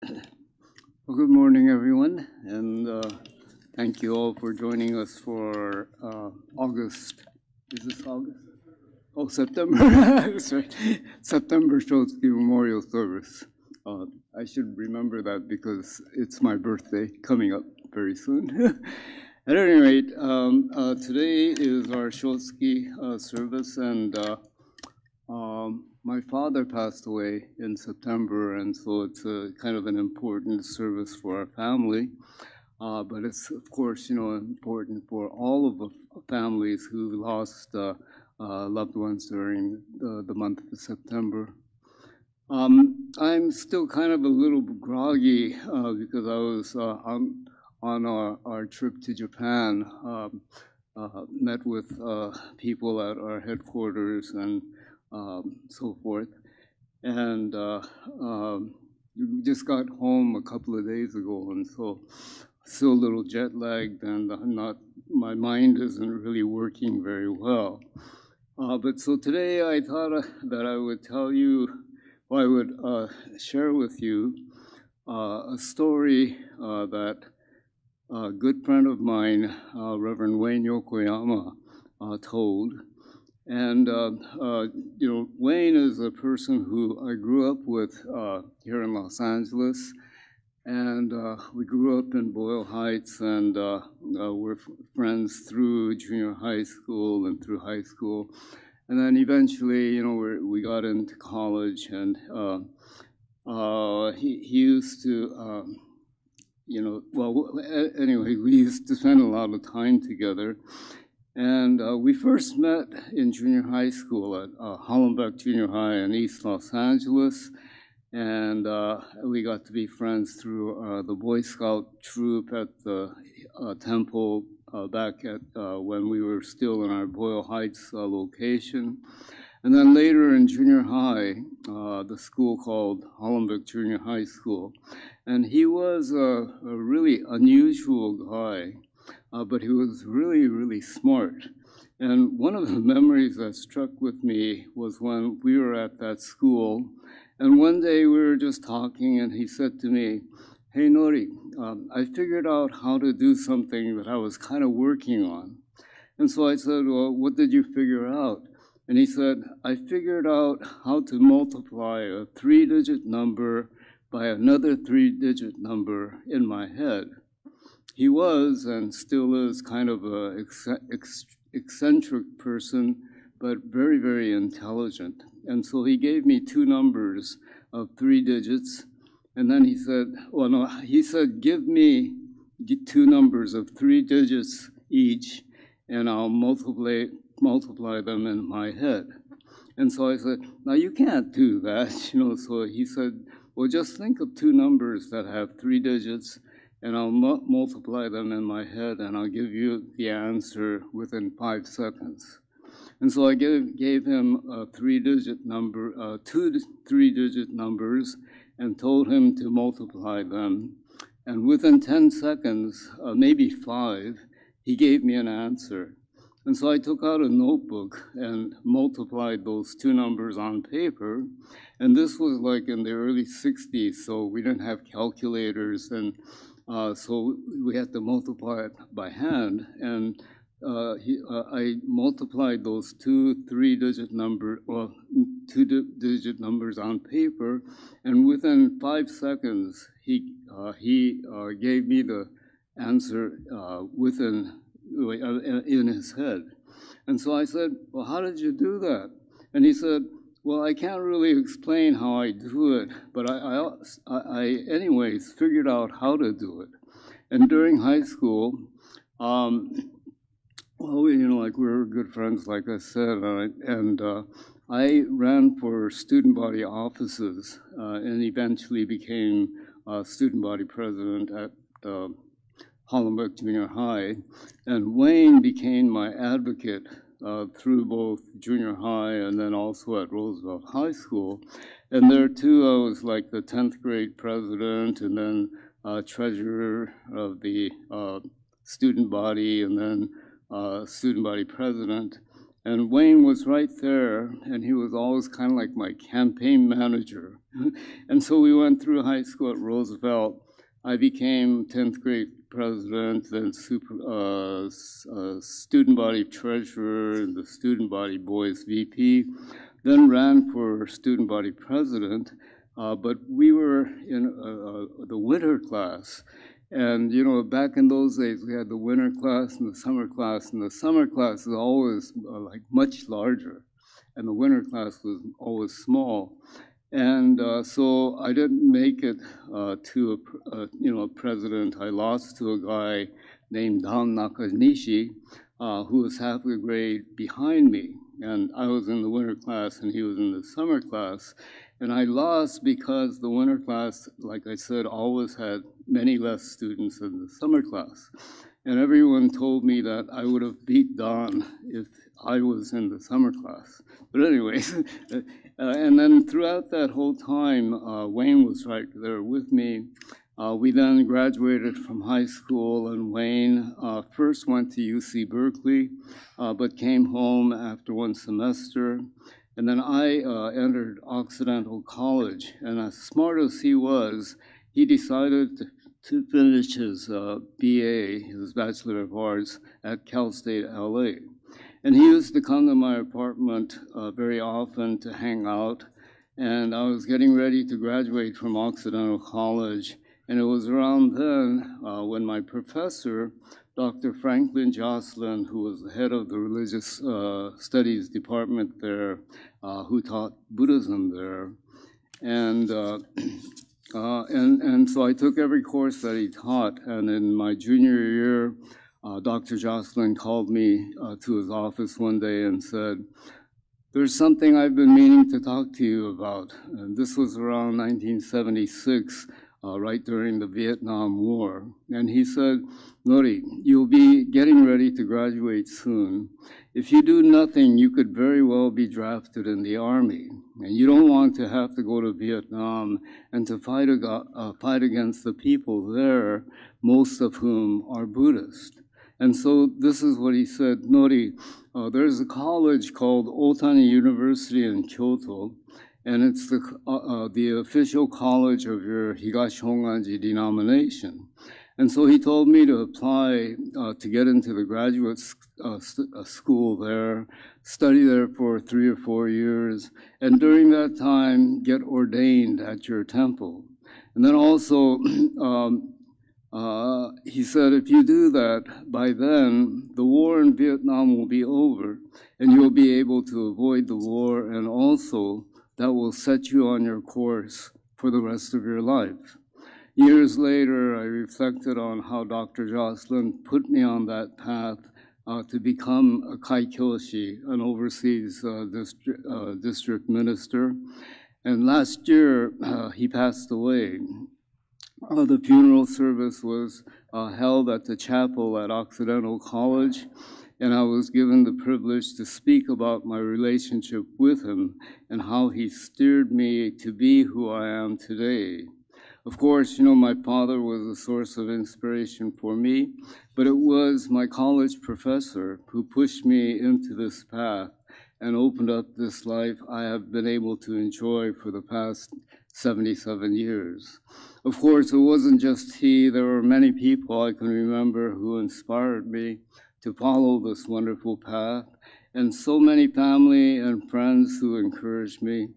Well, good morning, everyone, and thank you all for joining us for August. Is this August? Oh, September. That's right. September Shotsky Memorial Service. I should remember that because it's my birthday coming up very soon. At any rate, today is our Shotsky service, and my father passed away in September, and so it's a kind of an important service for our family. But it's, of course, important for all of the families who lost loved ones during the month of September. I'm still kind of a little groggy because I was on our trip to Japan, met with people at our headquarters and so forth. And we just got home a couple of days ago, and so still a little jet lagged, and my mind isn't really working very well. But so today I thought that I would tell you, I would share with you a story that a good friend of mine, Reverend Wayne Yokoyama, told. And, Wayne is a person who I grew up with here in Los Angeles. And we grew up in Boyle Heights, and we're friends through junior high school and through high school. And then eventually, we got into college, and he used to, anyway, we used to spend a lot of time together. And we first met in junior high school at Hollenbeck Junior High in East Los Angeles. And we got to be friends through the Boy Scout troop at the temple back at when we were still in our Boyle Heights location. And then later in junior high, the school called Hollenbeck Junior High School. And he was a really unusual guy. But he was really, really smart. And one of the memories that struck with me was when we were at that school. And one day we were just talking, and he said to me, "Hey, Nori, I figured out how to do something that I was kind of working on." And so I said, "Well, what did you figure out?" And he said, "I figured out how to multiply a 3-digit number by another 3-digit number in my head." He was and still is kind of an eccentric person, but very, very intelligent. And so he gave me 2 numbers of 3 digits. And then he said, "Give me 2 numbers of 3 digits each, and I'll multiply them in my head." And so I said, "Now you can't do that." So he said, "Well, just think of 2 numbers that have 3 digits, and I'll multiply them in my head, and I'll give you the answer within 5 seconds." And so I gave him a 3-digit number, 2 3-digit numbers, and told him to multiply them. And within 10 seconds, maybe 5, he gave me an answer. And so I took out a notebook and multiplied those 2 numbers on paper. And this was like in the early 60s, so we didn't have calculators, and so we had to multiply it by hand. And I multiplied those 2 3-digit numbers, 2-digit numbers on paper, and within 5 seconds, he gave me the answer in his head. And so I said, "Well, how did you do that?" And he said, "Well, I can't really explain how I do it, but I anyways figured out how to do it." And during high school, we were good friends, like I said, and I ran for student body offices and eventually became student body president at Hollenbeck Junior High. And Wayne became my advocate through both junior high and then also at Roosevelt High School. And there too, I was like the 10th grade president, and then treasurer of the student body, and then student body president. And Wayne was right there, and he was always kind of like my campaign manager. And so we went through high school at Roosevelt. I became 10th grade president, then student body treasurer, and the student body boys VP, then ran for student body president. But we were in the winter class. And, you know, back in those days, we had the winter class and the summer class, and the summer class is always like much larger, and the winter class was always small. And so I didn't make it to a president. I lost to a guy named Dan Nakanishi, who was half a grade behind me. And I was in the winter class and he was in the summer class. And I lost because the winter class, like I said, always had many less students than the summer class. And everyone told me that I would have beat Don if I was in the summer class. But anyways, and then throughout that whole time, Wayne was right there with me. We then graduated from high school, and Wayne first went to UC Berkeley, but came home after one semester. And then I entered Occidental College, and as smart as he was, he decided to finish his BA, his Bachelor of Arts, at Cal State LA. And he used to come to my apartment very often to hang out. And I was getting ready to graduate from Occidental College. And it was around then when my professor, Dr. Franklin Jocelyn, who was the head of the Religious Studies department there, who taught Buddhism there. And so I took every course that he taught. And in my junior year, Dr. Jocelyn called me to his office one day and said, "There's something I've been meaning to talk to you about." And this was around 1976, right during the Vietnam War. And he said, "Nori, you'll be getting ready to graduate soon. If you do nothing, you could very well be drafted in the army. And you don't want to have to go to Vietnam and to fight against the people there, most of whom are Buddhist." And so this is what he said: "Nori, there's a college called Otani University in Kyoto, and it's the official college of your Higashi Honganji denomination." And so he told me to apply to get into the graduate school there, study there for 3 or 4 years, and during that time, get ordained at your temple. And then also, he said, if you do that, by then, the war in Vietnam will be over, and you'll be able to avoid the war, and also that will set you on your course for the rest of your life. Years later, I reflected on how Dr. Jocelyn put me on that path to become a Kaikyoshi, an overseas district minister. And last year, he passed away. The funeral service was held at the chapel at Occidental College, and I was given the privilege to speak about my relationship with him and how he steered me to be who I am today. Of course, you know, my father was a source of inspiration for me, but it was my college professor who pushed me into this path and opened up this life I have been able to enjoy for the past 77 years. Of course, it wasn't just he. There were many people I can remember who inspired me to follow this wonderful path, and so many family and friends who encouraged me.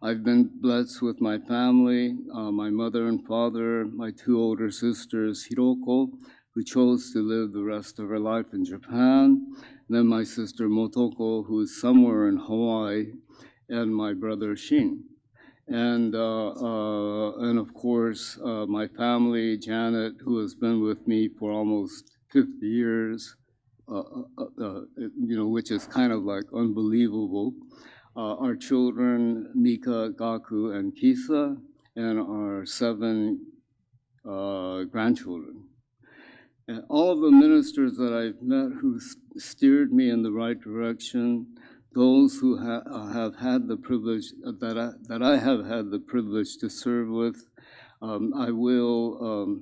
I've been blessed with my family, my mother and father, my 2 older sisters, Hiroko, who chose to live the rest of her life in Japan, and then my sister Motoko, who is somewhere in Hawaii, and my brother Shin. And of course, my family, Janet, who has been with me for almost 50 years, you know, which is kind of like unbelievable. Our children, Mika, Gaku, and Kisa, and our 7 grandchildren. And all of the ministers that I've met who steered me in the right direction, those who have had the privilege, that I have had the privilege to serve with, I will,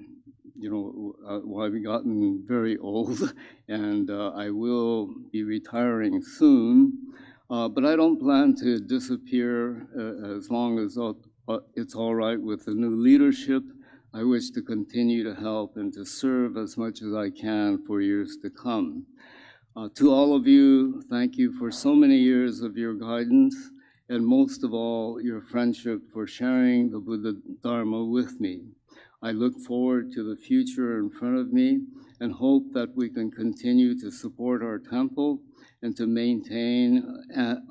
you know, well, I've gotten very old, and I will be retiring soon. But I don't plan to disappear as long as it's all right with the new leadership, I wish to continue to help and to serve as much as I can for years to come. To all of you, thank you for so many years of your guidance, and most of all, your friendship for sharing the Buddha Dharma with me. I look forward to the future in front of me and hope that we can continue to support our temple and to maintain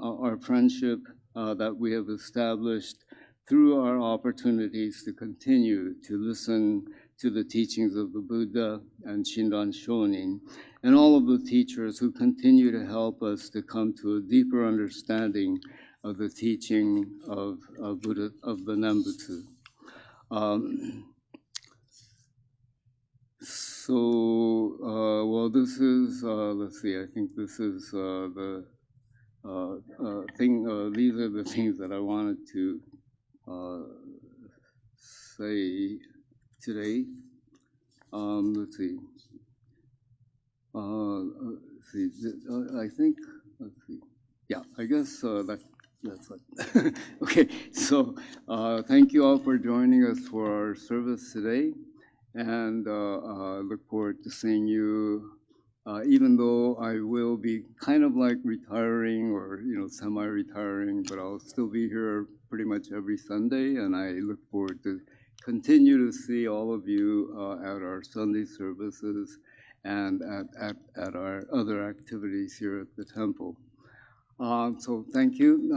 our friendship that we have established through our opportunities to continue to listen to the teachings of the Buddha and Shinran Shonin, and all of the teachers who continue to help us to come to a deeper understanding of the teaching of Buddha, of the Nembutsu. Well, this is, let's see, I think this is the thing, these are the things that I wanted to say today. Let's see. I think, let's see. Yeah, I guess that's it. Okay, so thank you all for joining us for our service today, and look forward to seeing you. Even though I will be kind of like retiring or, semi-retiring, but I'll still be here pretty much every Sunday, and I look forward to continue to see all of you at our Sunday services and at our other activities here at the temple. So thank you.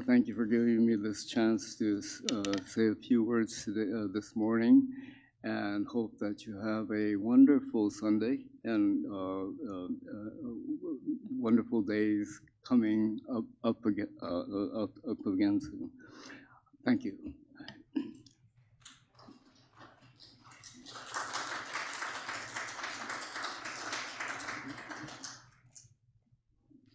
Thank you for giving me this chance to say a few words today, this morning, and hope that you have a wonderful Sunday and wonderful days coming up again soon. Thank you.